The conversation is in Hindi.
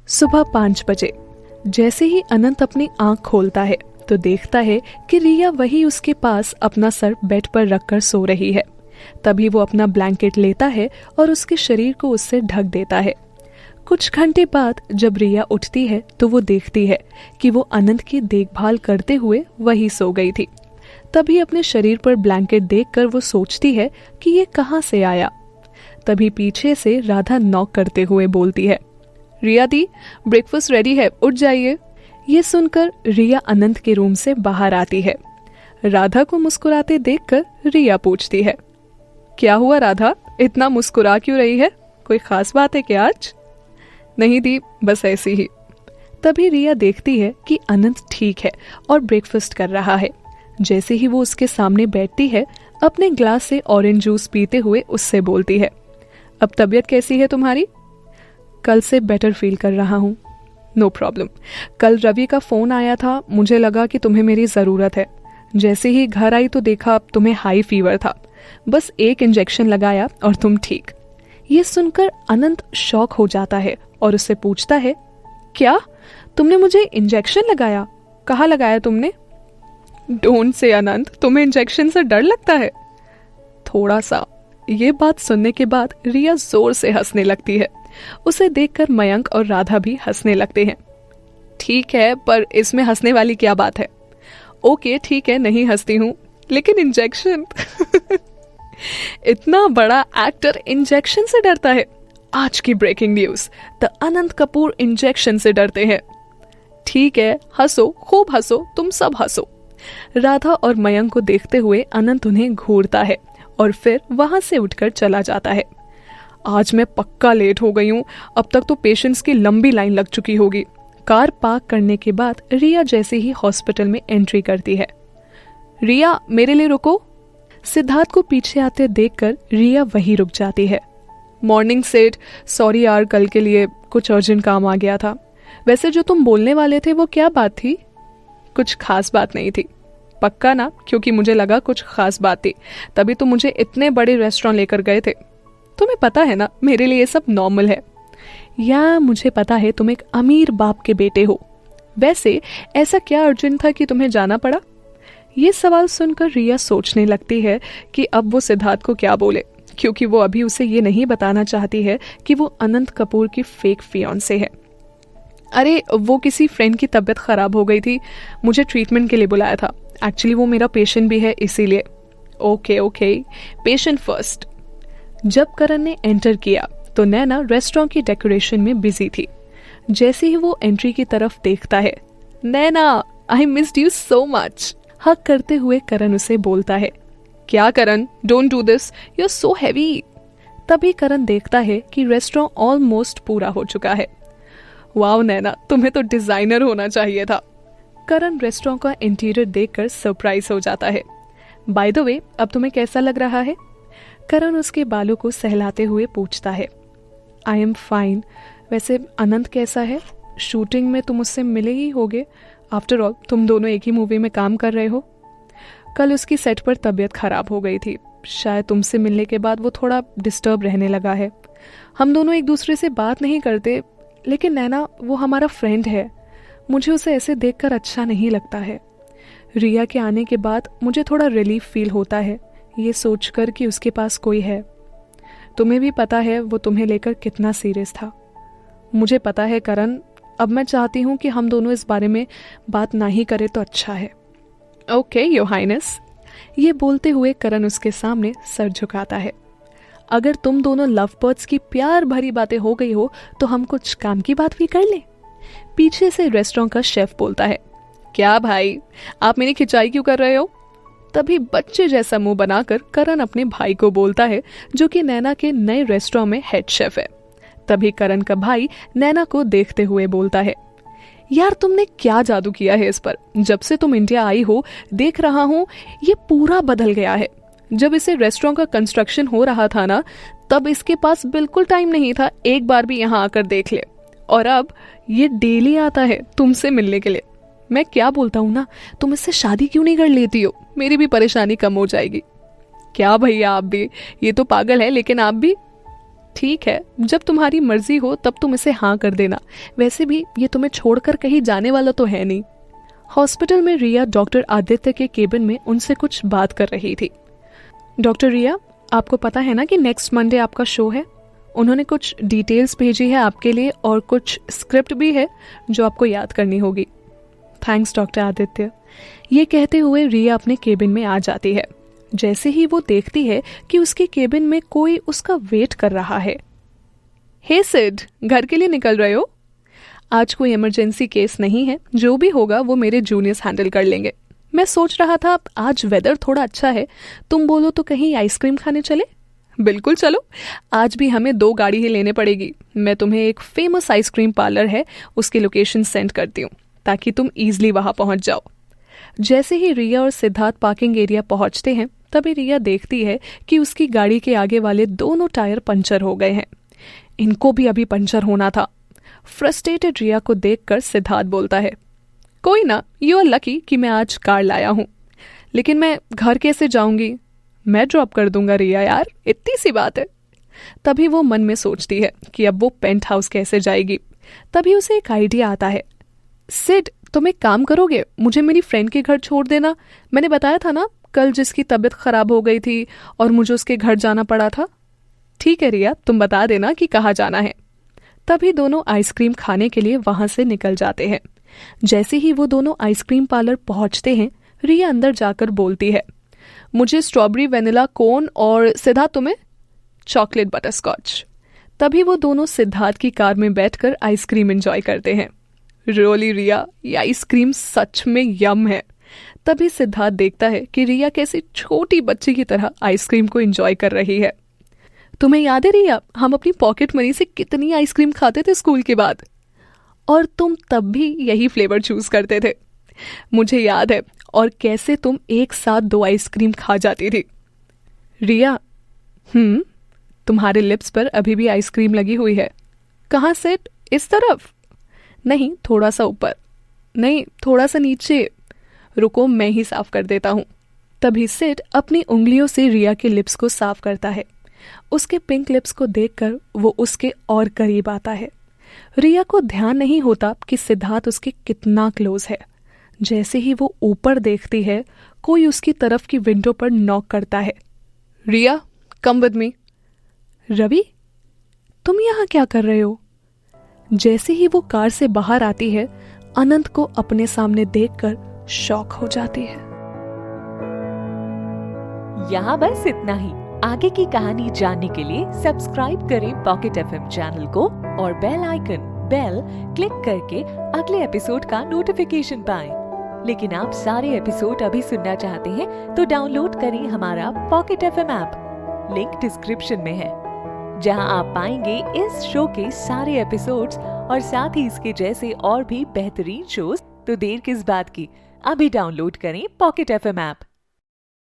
सुबह 5 बजे जैसे ही अनंत अपनी आंख खोलता है तो देखता है कि रिया वही उसके पास अपना सर बेड पर रखकर सो रही है। तभी वो अपना ब्लैंकेट लेता है और उसके शरीर को उससे ढक देता है। कुछ घंटे बाद जब रिया उठती है तो वो देखती है कि वो अनंत की देखभाल करते हुए वही सो गई थी। तभी अपने शरीर पर ब्लैंकेट देखकर वो सोचती है कि ये कहाँ से आया। तभी पीछे से राधा नॉक करते हुए बोलती है, रिया दी, ब्रेकफास्ट रेडी है, उठ जाइए। ये सुनकर रिया अनंत के रूम से बाहर आती है। राधा को मुस्कुराते देखकर रिया पूछती है, क्या हुआ राधा, इतना मुस्कुरा क्यों रही है? कोई खास बात है क्या आज? नहीं दी, बस ऐसी ही। तभी रिया देखती है कि अनंत ठीक है और ब्रेकफास्ट कर रहा है। जैसे ही वो उसके सामने बैठती है, अपने ग्लास से ऑरेंज जूस पीते हुए उससे बोलती है, अब तबीयत कैसी है तुम्हारी? कल से बेटर फील कर रहा हूँ। No problem. कल रवि का फ़ोन आया था, मुझे लगा कि तुम्हें मेरी ज़रूरत है। जैसे ही घर आई तो देखा तुम्हें हाई फीवर था, बस एक इंजेक्शन लगाया और तुम ठीक। ये सुनकर अनंत शॉक हो जाता है और उससे पूछता है, क्या तुमने मुझे इंजेक्शन लगाया? कहाँ लगाया तुमने? डोंट से अनंत, तुम्हें इंजेक्शन से डर लगता है? थोड़ा सा। ये बात सुनने के बाद रिया जोर से हंसने लगती है। उसे देखकर मयंक और राधा भी हंसने लगते हैं। ठीक है, पर इसमें हंसने वाली क्या बात है? ओके ठीक है, नहीं हंसती हूँ, लेकिन इंजेक्शन इतना बड़ा एक्टर इंजेक्शन से डरता है। आज की breaking news, the Anant Kapoor injection से डरते हैं। ठीक है, हंसो, खूब हंसो, तुम सब हंसो। राधा और मयंक को देखते हुए अनंत उन्हें घूरता है और फिर वहां से उठकर चला जाता है। आज मैं पक्का लेट हो गई हूँ, अब तक तो पेशेंट्स की लंबी लाइन लग चुकी होगी। कार पार्क करने के बाद रिया जैसे ही हॉस्पिटल में एंट्री करती है। रिया, मेरे लिए रुको। सिद्धार्थ को पीछे आते देखकर रिया वहीं रुक जाती है। मॉर्निंग सेठ, सॉरी यार, कल के लिए कुछ अर्जेंट काम आ गया था। वैसे जो तुम बोलने वाले थे वो क्या बात थी? कुछ खास बात नहीं थी। पक्का ना? क्योंकि मुझे लगा कुछ खास बात थी, तभी तो मुझे इतने बड़े रेस्टोरेंट लेकर गए थे। तुम्हें पता है ना, मेरे लिए ये सब नॉर्मल है। या मुझे पता है तुम एक अमीर बाप के बेटे हो। वैसे ऐसा क्या अर्जेंट था कि तुम्हें जाना पड़ा? ये सवाल सुनकर रिया सोचने लगती है कि अब वो सिद्धार्थ को क्या बोले, क्योंकि वो अभी उसे ये नहीं बताना चाहती है कि वो अनंत कपूर की फेक फियांसे है। अरे वो किसी फ्रेंड की तबीयत खराब हो गई थी, मुझे ट्रीटमेंट के लिए बुलाया था। एक्चुअली वो मेरा पेशेंट भी है, इसीलिए। Okay, patient first. जब करण ने एंटर किया तो नैना रेस्टोरेंट की डेकोरेशन में बिजी थी। जैसे ही वो एंट्री की तरफ देखता है, Naina, I missed you so much. हक करते हुए करण उसे बोलता है, क्या Karan, don't do this, you are so heavy. तभी करण देखता है कि रेस्टोरेंट ऑलमोस्ट पूरा हो चुका है। वाओ नैना, तुम्हें तो डिजाइनर होना चाहिए था। करण रेस्टोरेंट का इंटीरियर देखकर सरप्राइज हो जाता है। बाय द वे, अब तुम्हें कैसा लग रहा है? करण उसके बालों को सहलाते हुए पूछता है। I am fine. वैसे अनंत कैसा है? शूटिंग में तुम उससे मिले ही होगे, आफ्टर ऑल तुम दोनों एक ही मूवी में काम कर रहे हो। कल उसकी सेट पर तबीयत खराब हो गई थी, शायद तुमसे मिलने के बाद वो थोड़ा डिस्टर्ब रहने लगा है। हम दोनों एक दूसरे से बात नहीं करते, लेकिन नैना, वो हमारा फ्रेंड है, मुझे उसे ऐसे देखकर अच्छा नहीं लगता है। रिया के आने के बाद मुझे थोड़ा रिलीफ फील होता है, ये सोचकर कि उसके पास कोई है। तुम्हें भी पता है वो तुम्हें लेकर कितना सीरियस था। मुझे पता है करण, अब मैं चाहती हूँ कि हम दोनों इस बारे में बात ना ही करें तो अच्छा है। Okay your highness. ये बोलते हुए करण उसके सामने सर झुकाता है। अगर तुम दोनों लव बर्ड्स की प्यार भरी बातें हो गई हो तो हम कुछ काम की बात भी कर लें। पीछे से रेस्टोरेंट का शेफ बोलता है, क्या भाई, आप मेरी खिंचाई क्यों कर रहे हो? तभी बच्चे जैसा मुंह बनाकर करण अपने भाई को बोलता है, जो कि नैना के नए रेस्टोरेंट में हेड शेफ है। तभी करण का भाई नैना को देखते हुए बोलता है, यार तुमने क्या जादू किया है इस पर? जब से तुम इंडिया आई हो देख रहा हूँ ये पूरा बदल गया है। जब इसे रेस्टोरेंट का कंस्ट्रक्शन हो रहा था ना, तब इसके पास बिल्कुल टाइम नहीं था एक बार भी यहाँ आकर देख ले, और अब ये डेली आता है तुमसे मिलने के लिए। मैं क्या बोलता हूँ ना, तुम इससे शादी क्यों नहीं कर लेती हो? मेरी भी परेशानी कम हो जाएगी। क्या भैया आप भी, ये तो पागल है, लेकिन आप भी। ठीक है, जब तुम्हारी मर्जी हो तब तुम इसे हाँ कर देना, वैसे भी ये तुम्हें छोड़कर कहीं जाने वाला तो है नहीं। हॉस्पिटल में रिया डॉक्टर आदित्य के केबिन में उनसे कुछ बात कर रही थी। डॉक्टर रिया, आपको पता है ना कि नेक्स्ट मंडे आपका शो है? उन्होंने कुछ डिटेल्स भेजी है आपके लिए और कुछ स्क्रिप्ट भी है जो आपको याद करनी होगी। Thanks doctor Aditya. ये कहते हुए रिया अपने केबिन में आ जाती है। जैसे ही वो देखती है कि उसके केबिन में कोई उसका वेट कर रहा है। हे सिड, घर के लिए निकल रहे हो? आज कोई इमरजेंसी केस नहीं है, जो भी होगा वो मेरे जूनियर्स हैंडल कर लेंगे। मैं सोच रहा था आज वेदर थोड़ा अच्छा है, तुम बोलो तो कहीं आइसक्रीम खाने चले? बिल्कुल चलो, आज भी हमें 2 गाड़ी ही लेने पड़ेगी। मैं तुम्हें एक फेमस आइसक्रीम पार्लर है उसकी लोकेशन सेंड करती हूँ ताकि तुम ईजिली वहां पहुंच जाओ। जैसे ही रिया और सिद्धार्थ पार्किंग एरिया पहुंचते हैं तभी रिया देखती है कि उसकी गाड़ी के आगे वाले दोनों टायर पंचर हो गए हैं। इनको भी अभी पंचर होना था। फ्रस्ट्रेटेड रिया को देखकर सिद्धार्थ बोलता है, कोई ना, यू आर लकी कि मैं आज कार लाया हूँ, लेकिन मैं घर कैसे जाऊंगी? मैं ड्रॉप कर दूंगा रिया यार, इतनी सी बात है। तभी वो मन में सोचती है कि अब वो पेंट हाउस कैसे जाएगी। तभी उसे एक आइडिया आता है। सिड, तुम एक काम करोगे, मुझे मेरी फ्रेंड के घर छोड़ देना। मैंने बताया था ना कल जिसकी तबीयत खराब हो गई थी और मुझे उसके घर जाना पड़ा था। ठीक है रिया, तुम बता देना कि कहाँ जाना है। तभी दोनों आइसक्रीम खाने के लिए वहां से निकल जाते हैं। जैसे ही वो दोनों आइसक्रीम पार्लर पहुंचते हैं, रिया अंदर जाकर बोलती है, मुझे स्ट्रॉबेरी वेनिला कोन और सिद्धार्थ तुम्हें चॉकलेट बटर स्कॉच। तभी वो दोनों सिद्धार्थ की कार में बैठकर आइसक्रीम एंजॉय करते हैं। रोली रिया, ये आइसक्रीम सच में यम है। तभी सिद्धार्थ देखता है कि रिया कैसी छोटी बच्ची की तरह आइसक्रीम को एंजॉय कर रही है। तुम्हें याद है रिया, हम अपनी पॉकेट मनी से कितनी आइसक्रीम खाते थे स्कूल के बाद, और तुम तब भी यही फ्लेवर चूज करते थे। मुझे याद है, और कैसे तुम एक साथ 2 आइसक्रीम खा जाती थी। रिया, तुम्हारे लिप्स पर अभी भी आइसक्रीम लगी हुई है। कहाँ सेट? इस तरफ? नहीं, थोड़ा सा ऊपर। नहीं, थोड़ा सा नीचे। रुको, मैं ही साफ कर देता हूँ। तभी सिड अपनी उंगलियों से रिया के लिप्स को साफ करता है। उसके पिंक लिप्स को देखकर वो उसके और करीब आता है। रिया को ध्यान नहीं होता कि सिद्धार्थ उसके कितना क्लोज है। जैसे ही वो ऊपर देखती है, कोई उसकी तरफ की विंडो पर नॉक करता है। रिया, कम विद मी। रवि, तुम यहाँ क्या कर रहे हो? जैसे ही वो कार से बाहर आती है, अनंत को अपने सामने देखकर शॉक हो जाती है। यहाँ बस इतना ही। आगे की कहानी जानने के लिए सब्सक्राइब करें पॉकेट एफएम चैनल को और बेल आइकन क्लिक करके अगले एपिसोड का नोटिफिकेशन पाएं। लेकिन आप सारे एपिसोड अभी सुनना चाहते हैं तो डाउनलोड करें हमारा pocket FM app. Link description में है, जहां आप पाएंगे इस शो के सारे एपिसोड्स और साथ ही इसके जैसे और भी बेहतरीन शोज। तो देर किस बात की, अभी डाउनलोड करें पॉकेट एफएम ऐप।